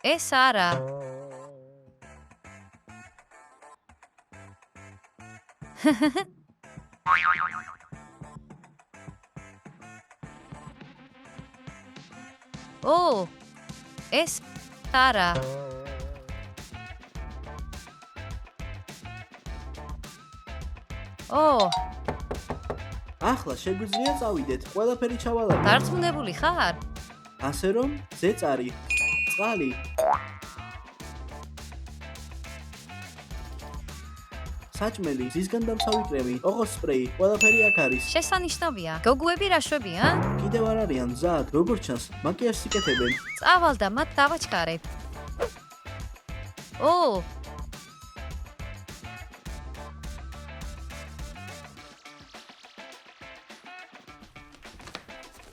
ეს არა. ო, ეს არა. ო, ახლა შეგვიძლია წავიდეთ. ყველაფერი ჩავალავთ. დარწმუნებული ხარ? ასე რომ, ზეწარი, წყალი. საჭმელი, ზისგან დამცავი კრემი, ოღოს სპრეი, ყველაფერი აქ არის. შესანიშნავია. გოგუები რა შვებიან? კიდევ არ არიან მზად, როგორც ჩანს, მაკიაჟს იკეთებენ. წავალ და მათ დავაჩქარებ. ო,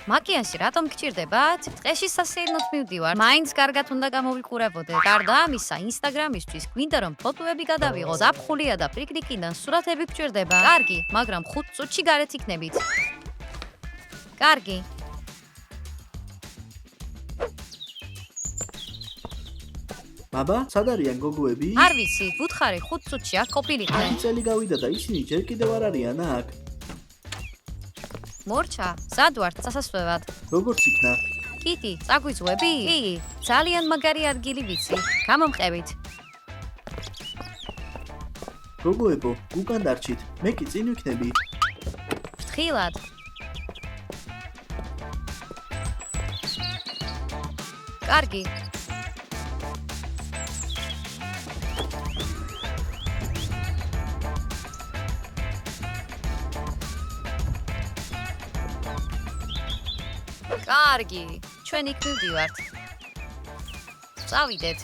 მაკიაჟი რატომ გჭირდებათ? ტყეში სასეირნოდ მივდივარ. მაინც კარგად უნდა გამოვიყურებოდეთ. გარდა ამისა, ინსტაგრამისთვის გვინდა რომ ფოტოები გადავიღო. ზაფხულია და პიკნიკიდან სურათები გჭირდება. კარგი, მაგრამ 5 წუთში გარეთ იქნებით. კარგი. ბაბა, სად არიან გოგოები? არ ვიცი, ვუთხარი 5 წუთში აქ ყოფილიყვნენ. 10 წელი გავიდა და ისინი ჯერ კიდევ არ არიან აქ. მორჩა, სად ვართ წასასვლელად? როგორც იქნა? კიტი, წაგვიწვევები? კი, ძალიან მაგარი ადგილი ვიცი. გამომყევით. გოგოებო, უკან დარჩით. მე კი წინ ვიქნები. ფრთხილად. კარგი. კარგი, ჩვენ იქ მივდივართ. წავიდეთ.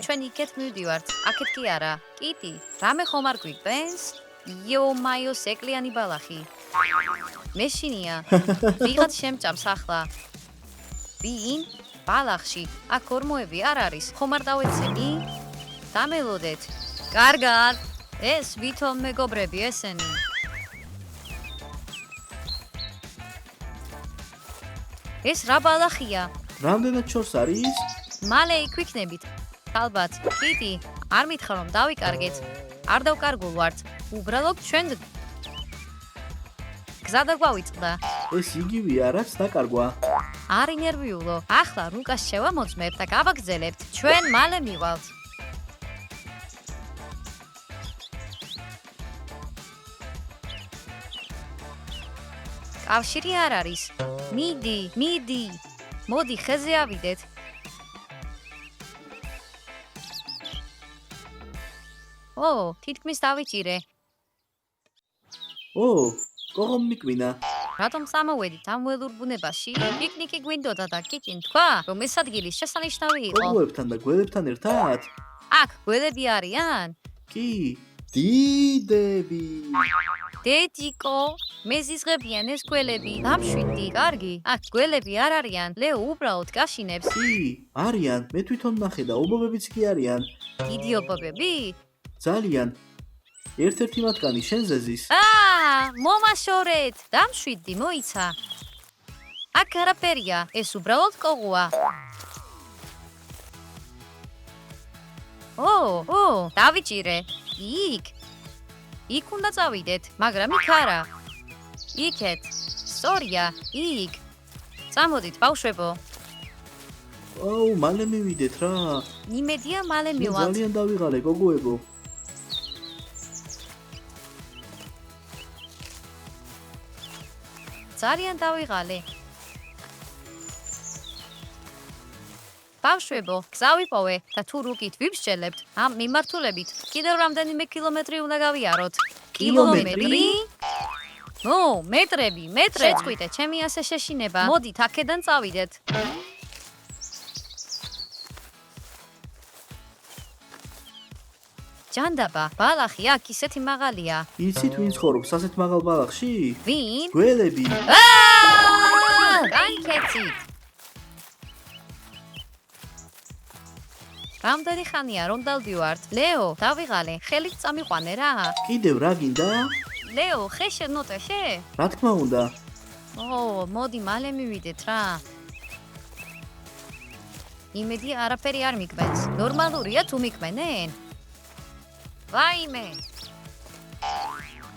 ჩვენ იქეთ მივდივართ. აქეთ კი არა. კიტი, რამე ხომ არ გვიგბენს? იო-მაიო, სეკლიანი ბალახი. მეშინია. ვიღაც შემჭამს ახლა. ვინ? ბალახში. აქ ორმოები არ არის. ხომ არ დავეცემი? დამელოდეთ. კარგად. ეს ვითომ მეგობრები ესენი. ეს რა ბალახია? რამდენად შორს არის? მალე იქ ვიქნებით. ალბათ, კიტი, არ მითხრა რომ დავიკარგეთ. არ დავკარგულვართ. უბრალოდ ჩვენ გზა დაგვავიწყდა. ეს იგივეა, რაც დაკარგვა. არ ინერვიულო. ახლა რუკას შევამოწმებთ და გავაგზელებთ. ჩვენ მალე მივალთ. კავშირი არ არის. მიდი. მოდი, ხეზე ავიდეთ. ო, თითქმის დავიჭირე. ო, კოღომ მიკვინა. რატომ წამოვედით ამ ველურ ბუნებაში? პიკნიკი გვინდოდა და კიტიმ თქვა, რომ ეს ადგილი შესანიშნავი იყო. გოგოებთან და გველებთან ერთად? აქ გველები არიან? კი, დიდები. დედიკო, მეზიზღებიან ეს გველები. დამშვიდი, კარგი. აქ გველები არ არიან. ლეო უბრალოდ გაშინებს. კი, არიან. მე თვითონ ნახე და ობობებიც კი არიან. დიდი ობობები? ძალიან. ერთ-ერთი მათგანი შენზე ზის. მომაშორეთ. დამშვიდი, მოიცა. აქ არაფერია. ეს უბრალოდ კოღოა. ო, დავიჭირე. იქ უნდა წავიდეთ, მაგრამ იქ არა. იქეთ. სწორია, იქ. წამოდით, ბავშვებო. აუ, მალე მივიდეთ რა. იმედია მალე მე მივალთ. ძალიან დავიღალე, გოგოებო. ძალიან დავიღალე. ბავშვებო, გზა ვიპოვე და თუ რუკით ვიბსჯელებთ, ამ მიმართულებით კიდევ რამდენიმე კილომეტრი უნდა გავიაროთ. კილომეტრი? მეტრები. შეწყვიტე, ჩემი ასე შეშინება. მოდით, აქედან წავიდეთ. ჯანდაბა, ბალახი აქ ისეთი მაღალია. იცით ვინ ცხოვრობს ასეთ მაღალ ბალახში? ვინ? გველები. განკეცით. რამდენი ხანია რომ დავდივართ? ლეო, დავიღალე, ხელით წამიყვანე რა. კიდევ რა გინდა? ლეო, ხე შენოტაშე? რა თქმა უნდა. მოდი მალე მივიდეთ რა. იმედი არაფერი არ მიგვენს. ნორმალურია თუ მიგვენენ? ვაიმე.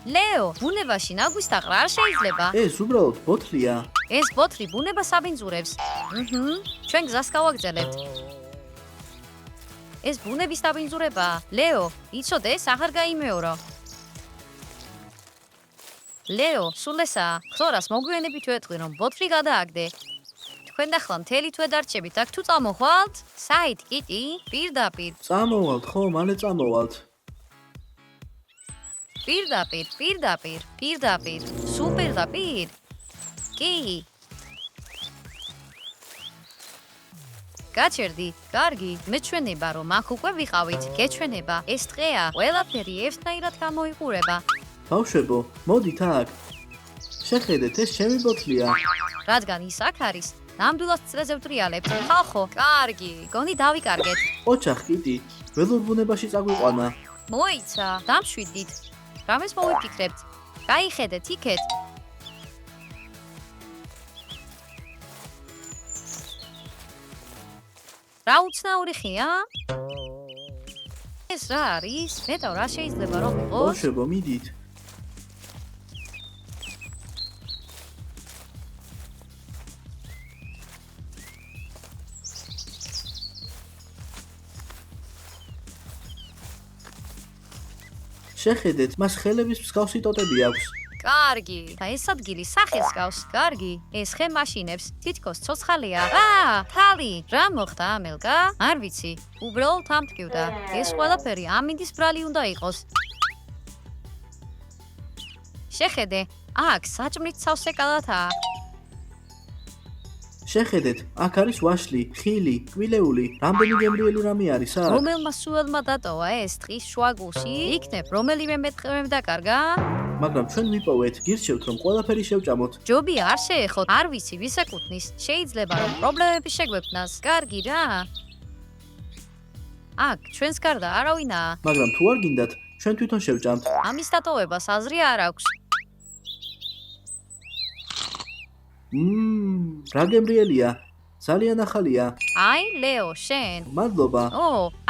ლეო, ბუნებაში ნაგვისტაყრა არ შეიძლება. ეს უბრალოდ ბოთლია. ეს ბოთლი ბუნებას აბინძურებს. ჩვენ გზას გავაგრძელებთ. ეს ბუნების დაბინძურებაა. ლეო, იცოდე, ეს აღარ გაიმეორო. ლეო, სულ ესაა. ხორას მოგვიანებით ვეთქვი, რომ ბოთლი გადააგდე. თქვენ ახლა მთელი თვე დარჩებით აქ თუ წამოხვალთ? საით, კიტი? პირდაპირ. წამოვალთ, ხო, მალე წამოვალთ. პირდაპირ. სულ პირდაპირ. კი. გაჩერდი, კარგი, მეჩვენება რომ აქ უკვე ვიყავით. გეჩვენება, ეს დღეა, ყველაფერი ერთნაირად გამოიყურება. ბავშვებო, მოდით აქ. შეხედეთ, ეს ჩემი ბოთლია. რადგან ის აქ არის, ნამდვილად წრეზე ვტრიალებთ. ხალხო, კარგი, გონი დავიკარგეთ. ოჩახ, კიტი, ველურ ბუნებაში წაგვიყვანა. მოიცა, დამშვიდით. რამეს მოვიფიქრებთ? გაიხედეთ იქეთ. რა უცნაური ხია? ეს რა არის? მეტავ რა შეიძლება რომ იყოს? ბავშვებო, მიდით. შეხედეთ, მას ხელების მსგავსი ტოტები აქვს. კარგი, და ეს ადგილი სახეს გავს. კარგი, ეს ხე მაშინებს, თითქოს ცოცხალია. თალი, რა მოხდა ამელკა? არ ვიცი, უბრალოდ ამტკივდა. ეს ყველაფერი ამინდის ბრალი უნდა იყოს. შეხედე, აქ საჭმლით სავსე კალათაა. შეხედეთ, აქ არის ვაშლი, ხილი, კვილეული, რამდენი გემრიელი რამე არის აქ? რომელმა სულელმა დატოვა ეს ტყის შუაგულში? იქნებ რომელიმე მეტყევემ დაკარგა? მაგრამ ჩვენ ვიპოვეთ, გირჩევთ რომ ყველაფერი შევჭამოთ. ჯობია არ შეეხოთ, არ ვიცი ვის ეკუთვნის. შეიძლება რომ პრობლემები შეგვექმნას. კარგი რა. აქ ჩვენს გარდა არავინაა. მაგრამ თუ არ გინდათ, ჩვენ თვითონ შევჭამთ. ამის დატოვებას აზრი არ აქვს. რა გემრიელია? ძალიან ახალია. აი, ლეო, შენ. მადლობა.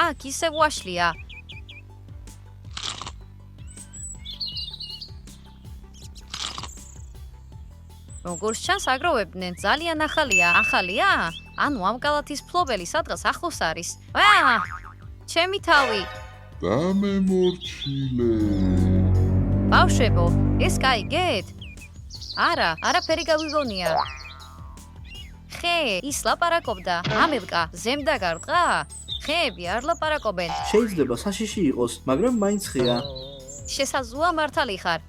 აქ ისე ვაშლია. როგორც ჩანს, აგროვებდნენ, ძალიან ახალია. ახალია? ანუ ამ კალათის ფლობელი სადღაც ახლოს არის. ჩემი თავი. დამემორჩილე. ბავშვებო, ეს გაიგეთ? არა, არაფერი გავიგონია. ხე, ის ლაპარაკობდა. ამელკა, ზემდა გარყა? ხეები არ ლაპარაკობენ. შეიძლება საშიში იყოს, მაგრამ მაინც ხეა. შესაძლოა მართალი ხარ.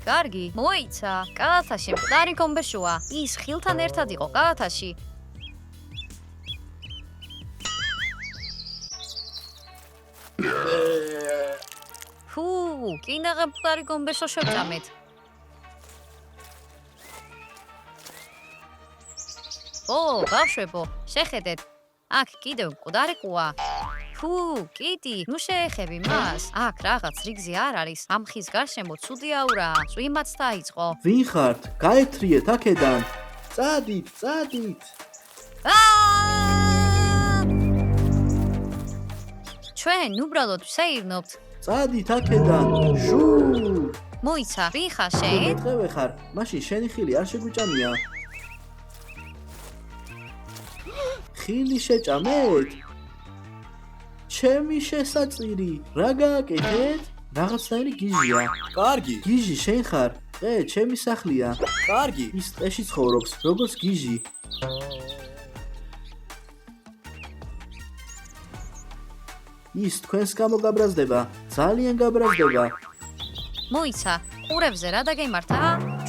კარგი, მოიცა. კალათაში მკვდარი კომბეშუა. ის ხილთან ერთად იყო კალათაში. კინაღა მკვდარი კომბეშო შევჭამეთ. ბავშვებო, შეხედეთ. აქ კიდევ მკვდარი ყუა. კიტი, ნუ შეეხები მას. აქ რაღაც რიგზი არ არის. ამ ხის გარშემო ცუდი აურაა. წვიმაც დაიწყო. ვინ ხართ? გაეთრიეთ აქედან. წადით. ჩვენ უბრალოდ ვსეირნობთ. წადით აქედან. შუ! მოიცა, ვინ ხარ შენ? მეტყევე ხარ, მაშინ შენი ხილი არ შეგვიჭამია. ხილი შეჭამეთ? ჩემი შესაწირი, რა გააკეთეთ? რაღაცნაირი გიჟია. კარგი. გიჟი შენ ხარ? ჩემი სახლია. კარგი. ის ტყეში ცხოვრობს, როგორც გიჟი. ის თქვენს გამო გაბრაზდება, ძალიან გაბრაზდება. მოიცა, ყურებზე რა დაგემართა?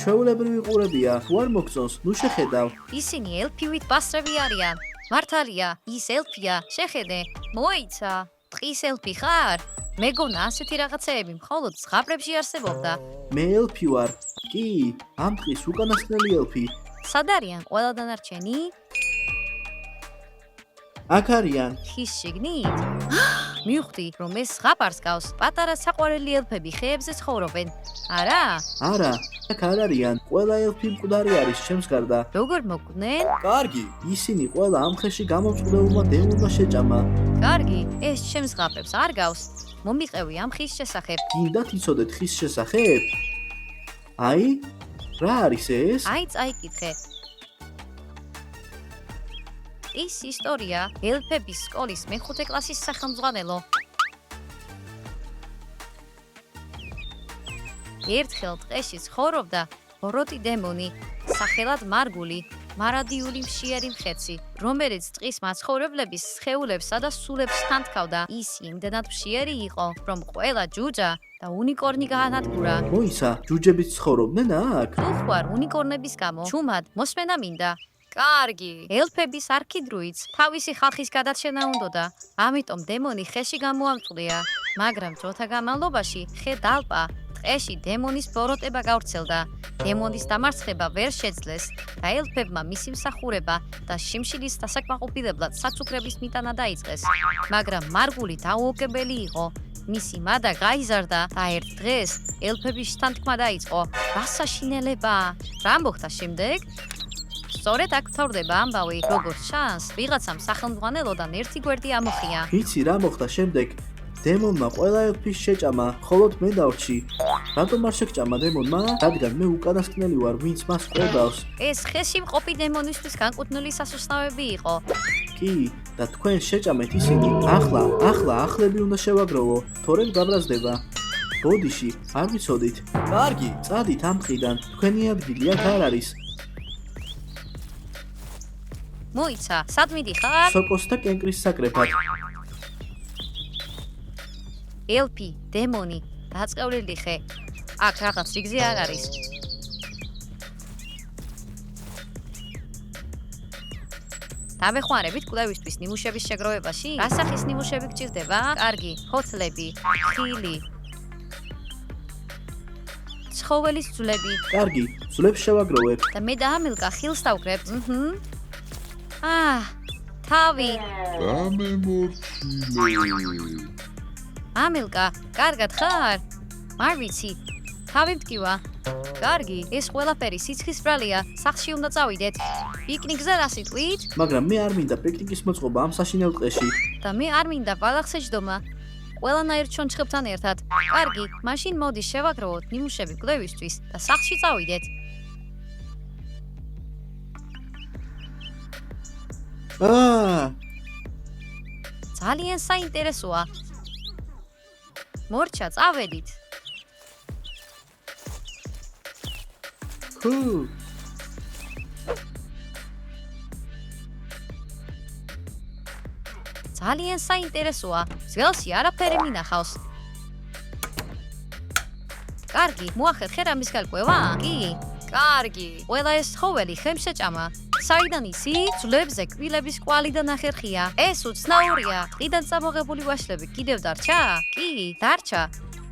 ჩვეულებრივი ყურებია, თუ არ მოგწონს, ნუ შეხედავ. ისინი ელფივით პასტრები არიან. მართალია, ის ელფია, შეხედე. მოიცა, ტყის ელფი ხარ? მეგონა ასეთი რაღაცეები მხოლოდ ზღაპრებში არსებობდა. მე ელფი ვარ. კი, ამ ტყის უკანასკნელი ელფი. სად არიან ყველა დანარჩენი? აქ არიან. ხის შიგნით? მივხვდი, რომ ეს ზღაპარს გავს. პატარა საყვარელი ელფები ხეებზე ცხოვრობენ. არა? არა, აქ არ არიან. ყველა ელფი მკვდარი არის ჩემს გარდა. როგორ მოკვდნენ? კარგი, ისინი ყველა ამ ხეში გამომწყვლელმა დემონმა შეჭამა. კარგი, ეს ჩემს ზღაპებს არ გავს. მომიყევი ამ ხის შესახებ. გინდათ იცოდეთ ხის შესახებ? აი, რა არის ეს? აი წაიკითხე. ის ისტორია ელფების სკოლის მეხუთე კლასის სახელმძღვანელო. ერთხელ ტყეში ცხოვრობდა ბოროტი დემონი, სახელად მარგული, მარადიული მშიერი მხეცი, რომელიც ტყის მაცხოვრებლების სხეულებსა და სულებს თანთქავდა. ის იმდენად მშიერი იყო, რომ ყველა ჯუჯა და უნიკორნი გაანადგურა. მოისა, ჯუჯებიც ცხოვრობდნენ აქ? თუ ხوار უნიკორნების გამო, ჩუმად მოსმენა მინდა. კარგი, ელფების არქიდრუიდს თავისი ხალხის გადარჩენა უნდოდა. ამიტომ დემონი ხეში გამოამწყვდია, მაგრამ დროთა განმავლობაში ხე დალპა. ტყეში დემონის ბოროტება გავრცელდა. დემონის დამარცხება ვერ შეძლეს და ელფებმა მისი მსახურება და შიმშილის დასაკმაყოფილებლად საცუქრების მიტანა დაიწყეს. მაგრამ მარგული დაუოკებელი იყო. მისი მადა გაიზარდა და ერთ დღეს ელფების შთანთქმა დაიწყო. რა საშინელება! რა მოხდა შემდეგ? სწორედ აქ მთავრდება ამბავი, როგორც ჩანს, ვიღაცამ სახელმძღვანელოდან ერთი გვერდი ამოხია. ვიცი რა მოხდა შემდეგ? დემონმა ყველა ელფის შეჭამა, ხოლოდ მე დავრჩი. რატომ არ შეგჭამა დემონმა? რადგან მე უკანასკნელი ვარ, ვინც მას ყვებავს. ეს ხეში მყოფი დემონისთვის განკუთვნილი სასუსტავები იყო. კი, და თქვენ შეჭამეთ ისინი. ახლა ახლები უნდა შევაგროვო, თორემ გაბრაზდება. ბოდიში, არ ვიცოდით. კარგი, წადით ამ მხრიდან. თქვენი ადგილი აქ არ არის. მოიცა, სად მიდიხარ? სოკოს და კენკრის საკრეფად. ელფი, დემონი, დაწყევლილი ხე. აქ რაღაც რიგზე არ არის. დავეხმარებით კვლევისთვის ნიმუშების შეგროვებაში? რა სახის ნიმუშები გჭირდება? კარგი, ფოთლები, ხილი, ცხოველის ძვლები. კარგი, ძვლებს შევაგროვებ. და მე და ამილკა ხილს დავკრებთ. თავი. გამემორჩილე. ამილკა, კარგად ხარ? არ ვიცი. თავი მტკივა. კარგი, ეს ყველაფერი სიცხის ბრალია. სახლში უნდა წავიდეთ. პიკნიკზე რა სიტყვით? მაგრამ მე არ მინდა პიკნიკის მოწყობა ამ საშინელ ტყეში. და მე არ მინდა ბალახზე ჯდომა. ყველანაირ ჩონჩხებთან ერთად. კარგი, მაშინ მოდი შევაგროვოთ ნიმუშები კვლევისთვის და სახლში წავიდეთ. ძალიან საინტერესოა. მორჩა, წავედით. ძალიან საინტერესოა. ძველში არაფერი მინახავს. კარგი, მოახერხე რამის გარკვევა? კი. კარგი. ყველა ეს ცხოველი ხემ შეჭამა. საიდან ისი? ძვლებზე კბილების კვალი და ნახერხია. ეს უცნაურია. ყიდან წამოღებული ვაშლები კიდევ დარჩა? კი, დარჩა.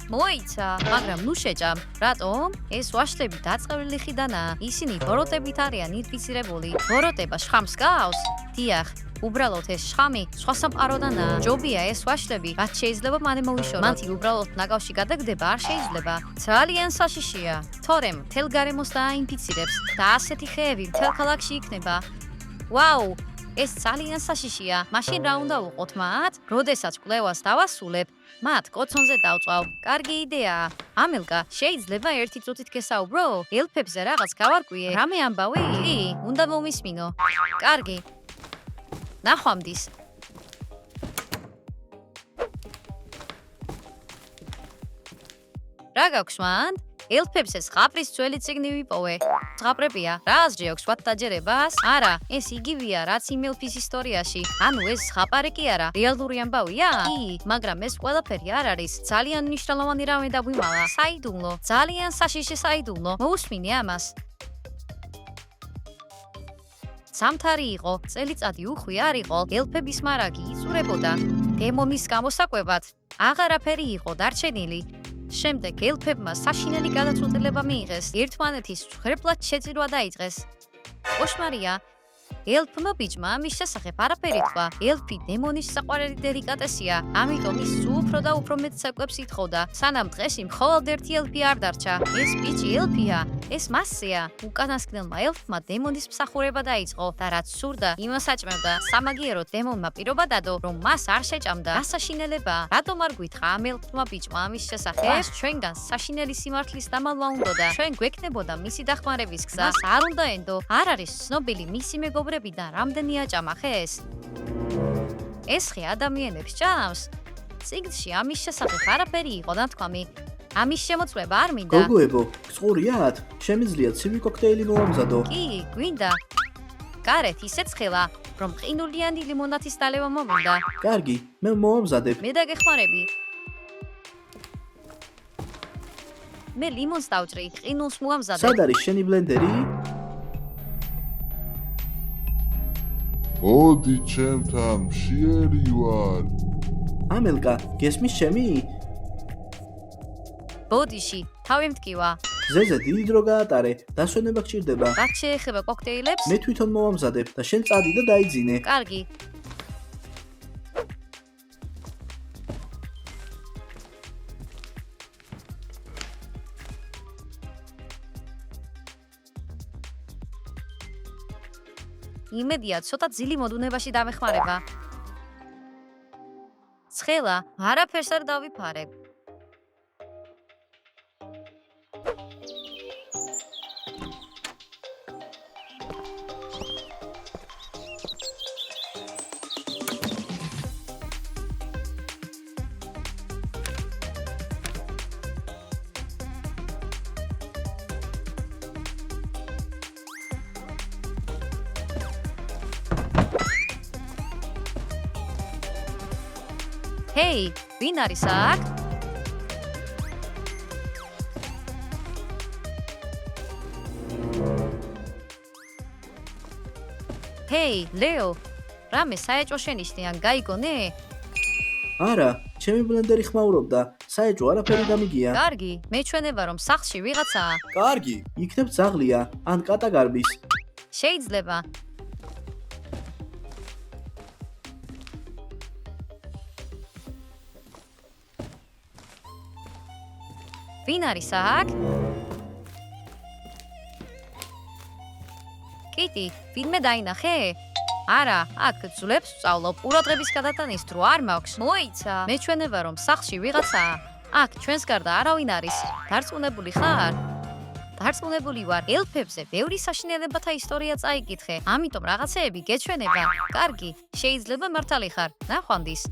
მოიცა, მაგრამ ნუ შეჭამ. რატომ? ეს ვაშლები დაწყევლილი ხიდანაა. ისინი ბოროტებით არიან ინფიცირებული. ბოროტება შხამს გავს? დიახ. უბრალოდ ეს შხამი სხვა სამყაროდანაა. ჯობია ეს ვაშლები, რაც შეიძლება მანე მოვიშოროთ. მათი უბრალოდ ნაგავში გადაგდება არ შეიძლება. ძალიან საშიშია. თორემ მთელ გარემოს დააინფიცირებს და ასეთი ხეები მთელ ქალაქში იქნება. ვაუ, ეს ძალიან საშიშია. მაშინ რა უნდა უყოთ მათ? როდესაც კვლევას დავასრულებ, მათ კოცონზე დავწვავ. კარგი იდეაა. ამილკა, შეიძლება ერთი წუთით გესაუბრო? ელფებზე რაღაც გავარკვიე. რამე ამბავი? კი, უნდა მომისმინო. კარგი. ნახვამდის. რა გაქვს მანდ? ელფებს ეს ზღაპრის ძველი წიგნი ვიპოვე. ზღაპრებია, რა აზრი აქვს ვათ დაჯერებას? არა, ეს იგივეა, რაც იმ ელფის ისტორიაში. ანუ ეს ზღაპარი კი არა, რეალური ამბავია? კი, მაგრამ ეს ყველაფერი არ არის. ძალიან მნიშვნელოვანი რამე დაგვიმალა. საიდუმლო, ძალიან საშიში საიდუმლო. მოусმინე ამას. სამთარი იყო, წელიწადი უხვი არ იყო, ელფების მარაგი იწურებოდა. დემონის გამოსაკვებად აღარაფერი იყო დარჩენილი. შემდეგ ელფებმა საშინელი გადაწყვეტილება მიიღეს. ერთმანეთის მწვრთნელად შეწირვა დაიწყეს. კოშმარია. ელფმა ბიჭმა მის შესახებ არაფერი თქვა. ელფი დემონის საყვარელი დელიკატესია, ამიტომ ის უფრო და უფრო მეტ საკვებს ითხოვდა, სანამ დღეს იმ მხოლოდ ერთი ელფი არ დარჩა. ეს ბიჭი ელფია, ეს მასია. უკანასკნელმა ელფმა დემონის მსახურება დაიწყო და რაც სურდა, იმას აჭმევდა. სამაგიეროდ დემონმა პირობა დადო, რომ მას არ შეჭამდა. რა საშინელებაა? რატომ არ გვითხრა ამ ელფმა ბიჭმა ამის შესახებ? ეს ჩვენგან საშინელი სიმართლის დამალვა უნდოდა. ჩვენ გვექნებოდა მისი დახმარების გზა. მას არ უნდა ენდო. არ არის ცნობილი მისი მეგობრებიდან რამდენი აჭამა ხეს? ეს ხე ადამიანებს ჭამს? წიგნში ამის შესახებ არაფერი იყო ნათქვამი. ამის შემოწმება არ მინდა. გოგოებო, გწყურიათ? შემიძლია ცივი კოქტეილი მოვამზადო? კი, გვინდა. გარეთ ისე ცხელა, რომ ყინულიანი ლიმონადის დალევა მომინდა. კარგი, მე მოვამზადებ. მე დაგეხმარები. მე ლიმონს დავჭრი, ყინულს მოვამზადებ. სად არის შენი ბლენდერი? მოდი ჩემთან, მშიერი ვარ. ამელკა, გესმის ჩემი? ბოდიში, თავი მტკივა. ზეზე დიდი დრო გაატარე, დასვენება გჭირდება. რაც შეეხება კოქტეილებს? მე თვითონ მოვამზადებ და შენ წადი და დაიძინე. კარგი. იმედია, ცოტა ძილი მოდუნებაში დამეხმარება. ცხელა, არაფერს არ დავიფარებ. ჰეი, ვინ არის აქ? ჰეი, ლეო, რამე საეჭვო შენიშნიან, გაიგონე? არა, ჩემი ბლენდერი ხმაურობდა. საეჭვო არაფერი გამიგია. კარგი, მეჩვენება რომ სახლში ვიღაცაა. კარგი, იქნებ ძაღლია ან კატაგარბის. შეიძლება. ვინ არის აქ? კიტი, ვინმე დაინახე? არა, აქ ძვლებს ვწავლობ, ყურადღების გადატანის დრო არ მაქვს. მოიცა, მეჩვენება რომ სახლში ვიღაცაა. აქ ჩვენს გარდა არავინ არის. დარწმუნებული ხარ? დარწმუნებული ვარ, ელფებზე ბევრი საშინელებათა ისტორია წაიკითხე, ამიტომ რაღაცეები გეჩვენება. კარგი, შეიძლება მართალი ხარ. ნახვამდის.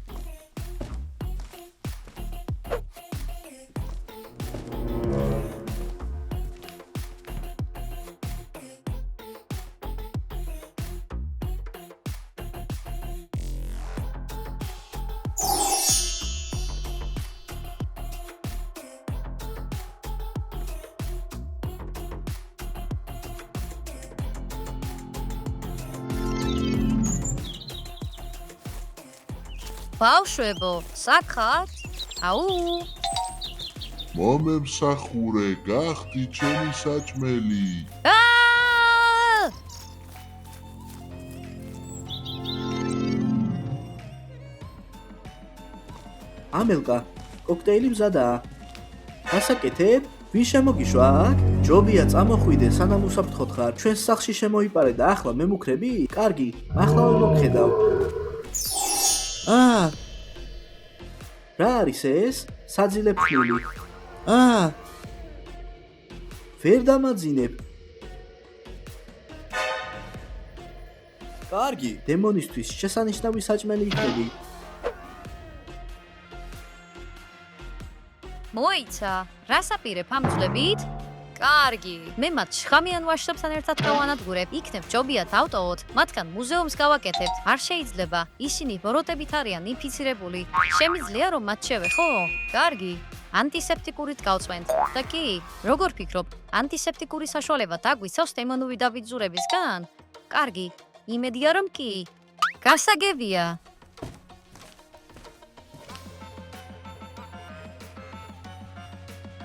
ბავშვებო, საკხართ? აუ! მომემსახურე, გახდი ჩემი საჭმელი. ამელკა, კოქტეილი მზადაა. გასაკეთებ? ვინ შემოგიშვა აქ? ჯობია წამოხვიდე, სანამ უსაფრთხოდ ხარ. ჩვენს სახლში შემოიპარე და ახლა მემუქრები? კარგი, ახლა მოგხედავ. რა არის ეს? საძილე ფხილი. ვერ დამაძინებ. კარგი, დემონისთვის შესანიშნავი საჭმელი იქნები. მოიცა, რას აპირებ ამ ძვლებით? კარგი, მე მათ შხამიან ვაშშობთან ერთად გავანადგურებ, იქნებ ჯობია დავტოვოთ, მათგან მუზეუმს გავაკეთებთ. არ შეიძლება, ისინი ბოროტებით არიან ინფიცირებული. შემიძლია რომ მათ შევეხო? კარგი, ანტისეპტიკურით გავწვენთ. და კი, როგორ ფიქრობ, ანტისეპტიკური საშუალება დაგვიცავს დემონური დაბინძურებისგან? კარგი, იმედია რომ კი. გასაგებია.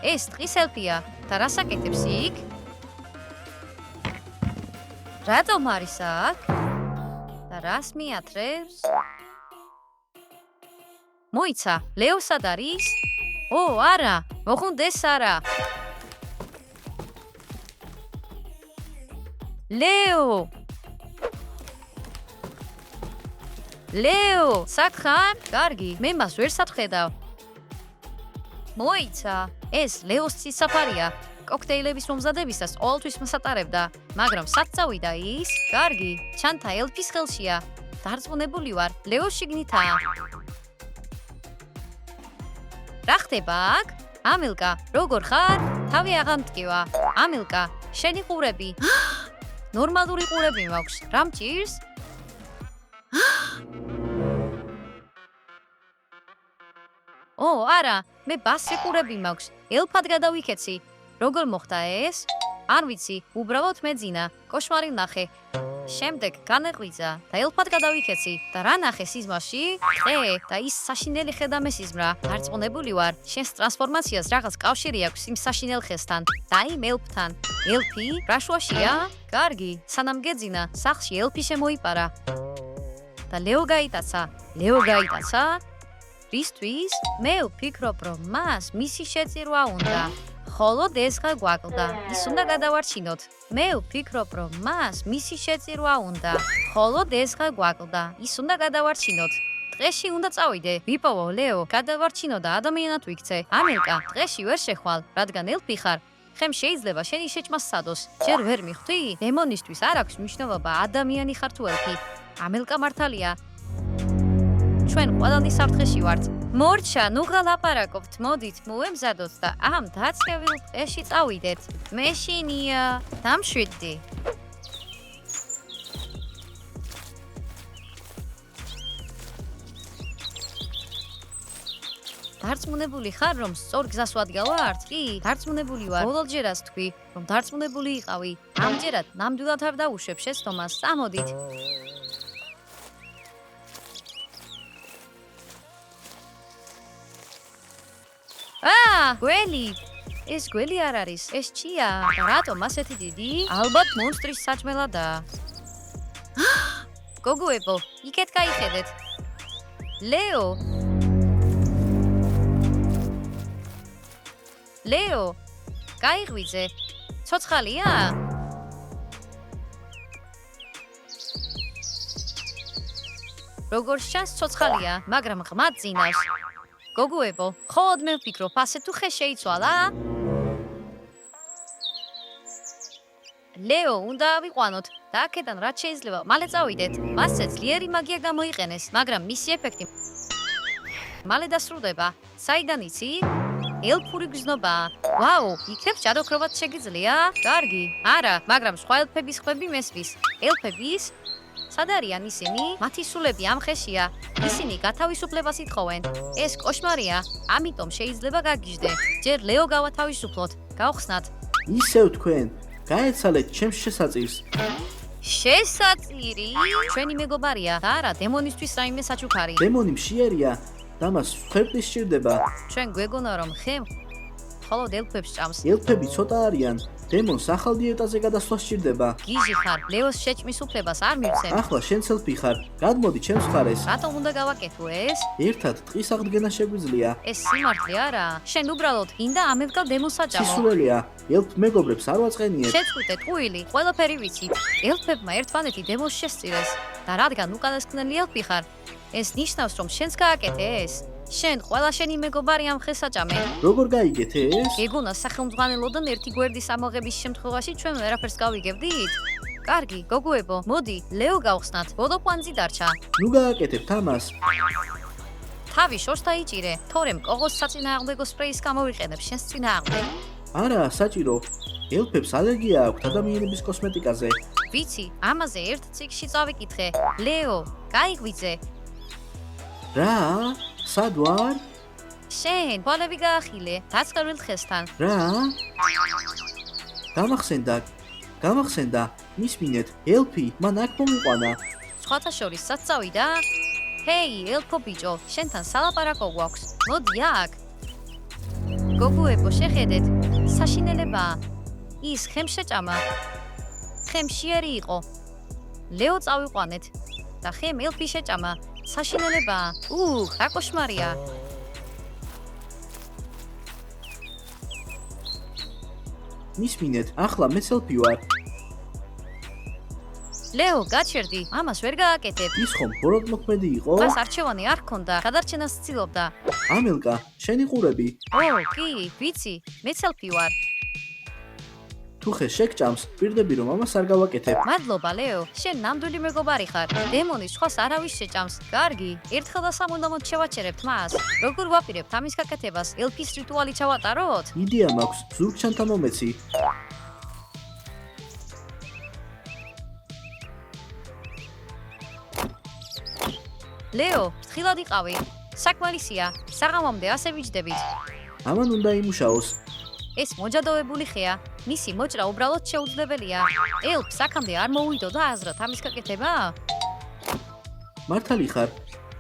ეს ტყის ელფია და რას აკეთებს იქ? რატომ არის აქ? და რას მიათრევს? მოიცა, ლეო სად არის? ო, არა, მოხუნდეს არა. ლეო! ლეო, საკხარ? კარგი, მე მას ვერ სათხედავ. მოიცა, ეს ლეოს ცისაფარია. კოქტეილების მომზადებისას ყოველთვის მოსატარებდა, მაგრამ სად წავიდა ის? კარგი, ჩანთა ელფის ხელშია. დარწმუნებული ვარ, ლეო შიგნითაა. რა ხდება აქ? ამილკა, როგორ ხარ? თავი აღარ მტკივა. ამილკა, შენი ყურები. ნორმალური ყურები მაქვს. რა მჭირს? ო, არა, მე ბასრი ყურები მაქვს. ელფად გადავიქეცი. როგორ მოხდა ეს? არ ვიცი, უბრალოდ მეძინა. კოშმარი ნახე. შემდეგ განეღვიძა და ელფად გადავიქეცი. და რა ნახე სიზმარში? ხე და ის საშინელი ხე და მესიზმრა. დარწმუნებული ვარ, შენს ტრანსფორმაციას რაღაც კავშირი აქვს იმ საშინელ ხესთან და იმ ელფთან. ელფი? რა შუაშია? კარგი, სანამ გეძინა, სახლში ელფი შემოიპარა. და ლეო გაიტაცა. ლეო გაიტაცა? რისთვის? მე ვფიქრობ, რომ მას მისი შეწირვა უნდა. ხოლო დესღა გვაკლდა. ის უნდა გადავარჩინოთ. მე ვფიქრობ, რომ მას მისი შეწირვა უნდა. ხოლო დესღა გვაკლდა. ის უნდა გადავარჩინოთ. დღეში უნდა წავიდე. ვიპოვო, ლეო, გადავარჩინო და ადამიანად ვიქცე. ამილკა, დღეში ვერ შეხვალ, რადგან ელფი ხარ. ხემ შეიძლება შენი შეჭმა სცადოს. ჯერ ვერ მიხვდი? დემონისთვის არ აქვს მნიშვნელობა ადამიანი ხარ თუ ელფი. ამილკა მართალია. ჩვენ ყველანი საფრთხეში ვართ. მორჩა, ნუ გალაპარაკობთ, მოდით, მოვემზადოთ და ამ დაცევილ ტყეში წავიდეთ. მეშინია, დამშვიდდი. დარწმუნებული ხარ, რომ სწორ გზას ვადგავართ? კი, დარწმუნებული ვარ. ბოლოდჯერაც თქვი, რომ დარწმუნებული იყავი. ამჯერად ნამდვილად არ დაუშვებ შეცდომას. წამოდით. გველი! ეს გველი არ არის, ეს ჭია. და რატომ ასეთი დიდი? ალბათ მონსტრის საჭმელადაა. გოგოებო, იქეთ გაიხედეთ. ლეო! ლეო! გაიღვიძე. ცოცხალია? როგორც ჩანს, ცოცხალია, მაგრამ ღმად ძინავს. გოგოებო, ხოლოდ მე ვფიქრობ, ასე თუ ხე შეიცვალა? ლეო, უნდა ავიყვანოთ და აქედან რაც შეიძლება, მალე წავიდეთ. მასზე ძლიერი მაგია გამოიყენეს, მაგრამ მისი ეფექტი მალე დასრულდება. საიდან იცი? ელფური გზნობაა. ვაუ, იქნებ ჯადოქრობაც შეგიძლია? კარგი, არა, მაგრამ სხვა ელფების ხვები მესმის. ელფების? სად არიან ისინი? მათი სულები ამ ხეშია. ისინი გათავისუფლებას ითხოვენ. ეს კოშმარია, ამიტომ შეიძლება გაგიჟდე. ჯერ ლეო გავათავისუფლოთ. გავხსნათ. ისევ თქვენ, გაეცალეთ ჩემს შესაწირს. შესაწირი? ჩვენი მეგობარია და არა დემონისთვის რაიმე საჩუქარი. დემონი მშიერია და მას ხერხი სჭირდება. ჩვენ გვეგონა რომ ხემ ხოლოდ ელფებს ჭამს. ელფები ცოტა არიან. დემონს ახალ დიეტაზე გადასვლა სჭირდება. გიჟი ხარ, ლეოს შეჭმის უფლებას არ მივცემ. ახლა შენც ელფი ხარ. გადმოდი ჩემს მხარეს. რატომ უნდა გავაკეთო ეს? ერთად ტყის აღდგენა შეგვიძლია. ეს სიმართლე არა. შენ უბრალოდ გინდა ამილკა დემონს აჭამო. სისულელია. ელფ მეგობრებს არ ვაწყენიეთ. შეწყვიტე ტყუილი, ყველაფერი ვიცით. ელფებმა ერთმანეთი დემონს შესწირეს და რადგან უკანასკნელი ელფი ხარ, ეს ნიშნავს რომ შენც გააკეთე ეს. შენ ყველა შენი მეგობარი ამ ხეს აჭამე. როგორ გაიგეთ ეს? ეგონა სახელმძღვანელოდან ერთი გვერდის ამოღების შემთხვევაში ჩვენ ვერაფერს გავიგებდით? კარგი, გოგოებო, მოდი, ლეო გავხსნათ. ბოლო ყვანძი დარჩა. ნუ გააკეთებთ ამას. თავი შორს დაიჭირე, თორემ კოღოს საწინააღმდეგო სპრეის გამოვიყენებ შენს წინააღმდეგ. არა, საჭირო. ელფებს ალერგია აქვთ ადამიანების კოსმეტიკაზე. ვიცი, ამაზე ერთ წიგნში წავიკითხე. ლეო, გაიღვიძე. რა? სად ვარ? შენ, ბოლები გაახილე, დაწყერილ ხესთან. რა? გამახსენდა. მისმინეთ, ელფი, მან აქ მომიყვანა. სხვათა შორის სად წავიდა? ჰეი, ელფო ბიჭო, შენთან სალაპარაკო გვაქვს. მოდი აქ. გოგოებო, შეხედეთ, საშინელებაა. ის ხემ შეჭამა. ხემ შიერი იყო. ლეო წავიყვანეთ და ხემ ელფი შეჭამა. საშინელებაა. რა კოშმარია. მისმინეთ, ახლა მეც ელფი ვარ. ლეო, გაჩერდი. ამას ვერ გააკეთებ. ის ხომ ბოროტ მოქმედი იყო? მას არჩევანი არ ჰქონდა. გადარჩენას ცდილობდა. ამელკა, შენი ყურები. კი, ვიცი. მეც ელფი ვარ. თუ ხე შეგჭამს, პირდები რომ ამას არ გავაკეთებ. მადლობა, ლეო. შენ ნამდვილი მეგობარი ხარ. დემონის სხვას არავის შეჭამს. კარგი, ერთხელ და სამუდამოდ შევაჩერებთ მას. როგორ ვაპირებთ ამის გაკეთებას? ელფის რიტუალი ჩავატაროთ? იდეა მაქვს, ზურგჩანთა მომეცი. ლეო, ფრთხილად იყავი. საკმარისია. საღამომდე ასე ვიჯდებით. ამან უნდა იმუშაოს. ეს მოჯადოებული ხეა. მისი მოჭრა უბრალოდ შეუძლებელია. ელფს აქამდე არ მოუვიდო და აზრად ამის გაკეთება? მართალი ხარ.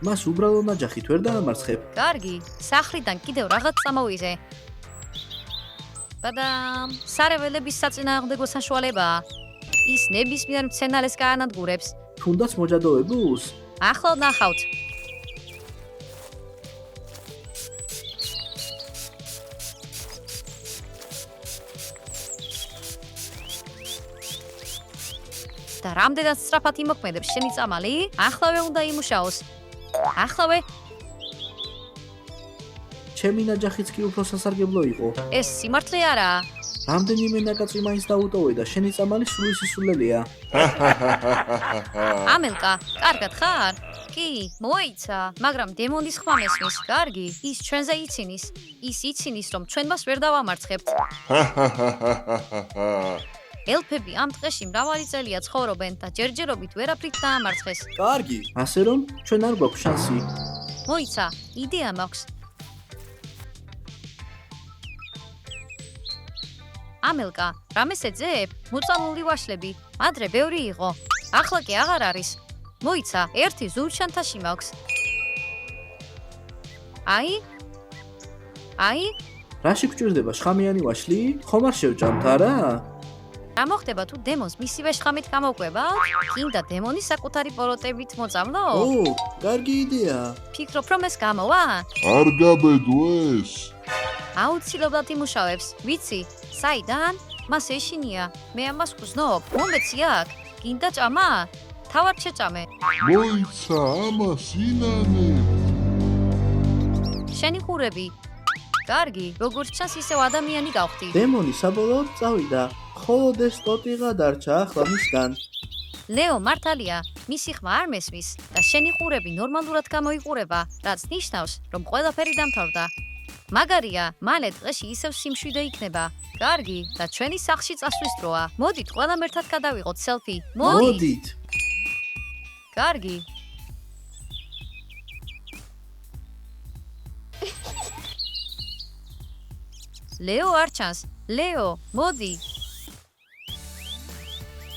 მას უბრალო ნაჯახით ვერ დაამარცხებ. კარგი, სახლიდან კიდევ რაღაც წამოვიზე. ბადამ, სარეველების საწინააღმდეგო საშუალებაა. ის ნებისმიერ მცენარეს გაანადგურებს. თუნდაც მოჯადოებულს? ახლა ნახავთ. და რამდენად სწრაფად იმოქმედებს შენი წამალი? ახლავე უნდა იმუშაოს. ახლავე? ჩემი ნაჯახიც კი უფრო სასარგებლო იყო. ეს სიმართლე არაა. რამდენიმე ნაკაწი მაინც დაუტოვე და შენი წამალი სრული სისულელეა. ამელკა, კარგად ხარ? კი, მოიცა, მაგრამ დემონის ხმა მესმის. კარგი, ის ჩვენზე იცინის. ის იცინის, რომ ჩვენ მას ვერ დავამარცხებთ. ელფები ამ ტყეში მრავალი წელია ცხოვრობენ და ჯერჯერობით ვერაფრით დაამარცხეს. კარგი, ასე რომ ჩვენ არ გვაქვს შანსი. მოიცა, იდეა მაქვს. ამელკა, რამეს ეძებ? მოწამული ვაშლები. ადრე ბევრი იყო. ახლა კი აღარ არის. მოიცა, ერთი ზურგჩანთაში მაქვს. აი? რაში გჭირდება შხამიანი ვაშლი? ხომ არ შევჭამთ, არა? რა მოხდება თუ დემონს მისივე შხამით გამოვკვებავთ? კიდე დემონის საკუთარი პოროტებით მოწამლო? კარგი იდეა. ფიქრობ რომ ეს გამოვა? არ გაბედო ეს. აუცილებლად იმუშავებს. ვიცი, საიდან? მას ეშინია. მე ამას ვგზნობ. მომეცი აქ. კიდე ჭამა? თავად შეჭამე. მოიცა ამას ინანებ. შენი ყურები. კარგი, როგორც ჩანს ისევ ადამიანი გავხდი. დემონი საბოლოოდ წავიდა. ხოლო დესპოტიღა დარჩა ახლა მისგან. ლეო, მართალია, მისი ხმა არ მესმის და შენი ყურები ნორმალურად გამოიყურება, რაც ნიშნავს, რომ ყველაფერი დამთავრდა. მაგარია, მალე დღეში ისევ სიმშვიდე იქნება. კარგი, და ჩვენი სახლში წასვლის დროა. მოდით, ყველამ ერთად გადავიღოთ სელფი. მოდით. კარგი. ლეო არ ჩანს. ლეო, მოდი.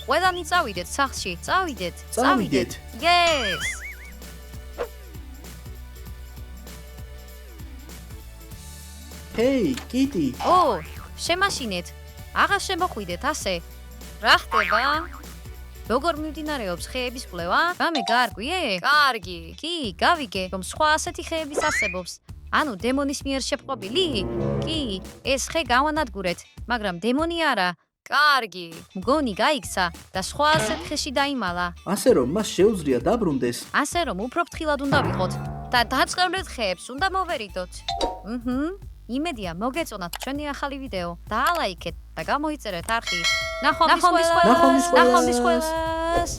ყველანი წავიდეთ სახლში. წავიდეთ. Yes! ჰეი, კიტი. შემაშინეთ. აღარ შემოხვიდეთ ასე. რა ხდება? როგორ მიმდინარეობს ხეების კვლევა? რამე გაარკვიე? კარგი. კი, გავიგე, რომ სხვა ასეთი ხეების არსებობს. ანუ დემონის მიერ შეპყრობილი? კი, ეს ხე გავანადგურეთ, მაგრამ დემონი არა. კარგი, მგონი გაიქცა და სხვა ასეთ ხეში დაიმალა. ასე რომ მას შეუძლია დაბრუნდეს. ასე რომ უფრო ფრთხილად უნდა ვიყოთ და დაწყევლეთ ხეებს უნდა მოვერიდოთ. იმედია მოგეწონათ ჩვენი ახალი ვიდეო. დაალაიქეთ და გამოიწერეთ არხი. ნახვამდის ყველას.